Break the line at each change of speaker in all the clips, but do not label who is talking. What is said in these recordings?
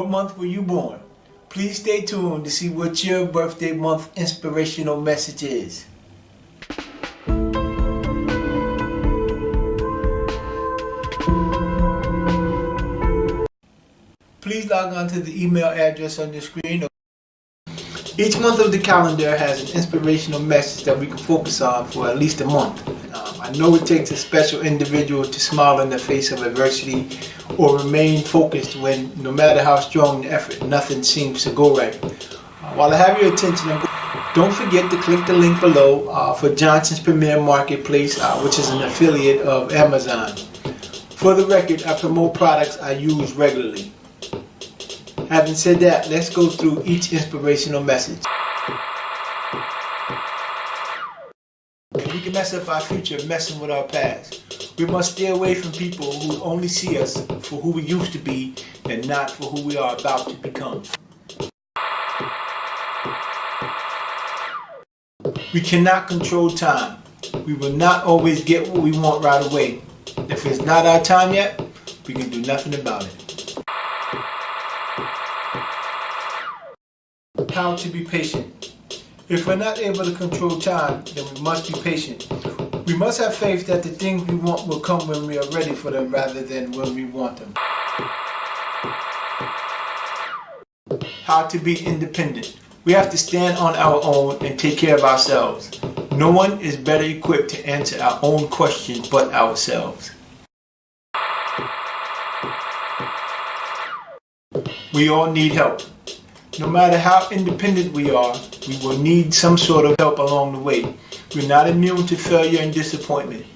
What month were you born? Please stay tuned to see what your birthday month inspirational message is. Please log on to the email address on your screen. Each month of the calendar has an inspirational message that we can focus on for at least a month. I know it takes a special individual to smile in the face of adversity or remain focused when, no matter how strong the effort, nothing seems to go right. While I have your attention, don't forget to click the link below for Johnson's Premier Marketplace, which is an affiliate of Amazon. For the record, I promote products I use regularly. Having said that, let's go through each inspirational message. We can mess up our future messing with our past. We must stay away from people who only see us for who we used to be and not for who we are about to become. We cannot control time. We will not always get what we want right away. If it's not our time yet, we can do nothing about it. How to be patient. If we're not able to control time, then we must be patient. We must have faith that the things we want will come when we are ready for them rather than when we want them. How to be independent. We have to stand on our own and take care of ourselves. No one is better equipped to answer our own questions but ourselves. We all need help. No matter how independent we are, we will need some sort of help along the way. We're not immune to failure and disappointment.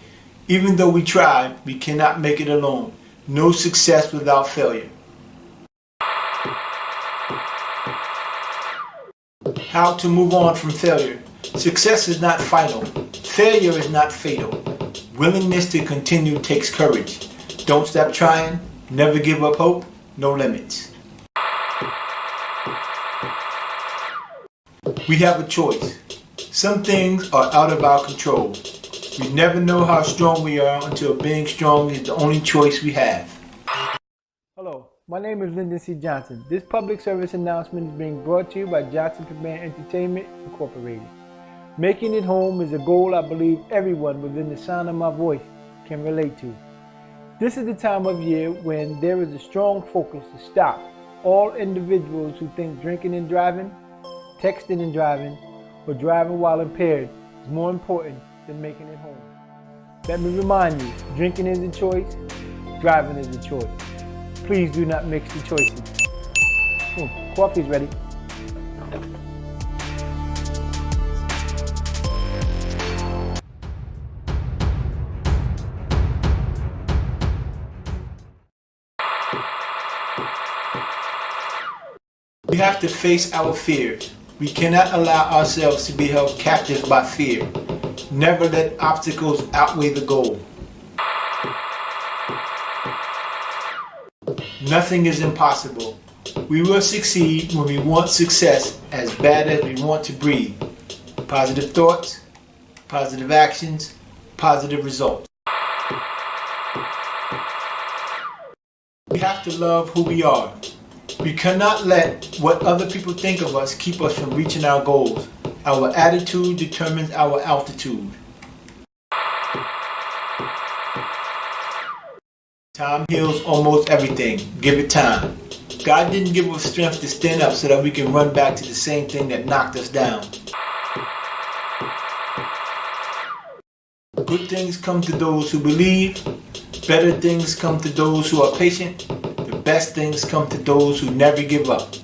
Even though we try, we cannot make it alone. No success without failure. How to move on from failure. Success is not final. Failure is not fatal. Willingness to continue takes courage. Don't stop trying. Never give up hope. No limits. We have a choice. Some things are out of our control. We never know how strong we are until being strong is the only choice we have. Hello, my name is Lyndon C. Johnson. This public service announcement is being brought to you by Johnson Premier Entertainment Incorporated. Making it home is a goal I believe everyone within the sound of my voice can relate to. This is the time of year when there is a strong focus to stop all individuals who think drinking and driving, texting and driving, or driving while impaired is more important than making it home. Let me remind you, drinking is a choice, driving is a choice. Please do not mix the choices. Coffee's ready. We have to face our fears. We cannot allow ourselves to be held captive by fear. Never let obstacles outweigh the goal. Nothing is impossible. We will succeed when we want success as bad as we want to breathe. Positive thoughts, positive actions, positive results. We have to love who we are. We cannot let what other people think of us keep us from reaching our goals. Our attitude determines our altitude. Time heals almost everything. Give it time. God didn't give us strength to stand up so that we can run back to the same thing that knocked us down. Good things come to those who believe. Better things come to those who are patient. The best things come to those who never give up.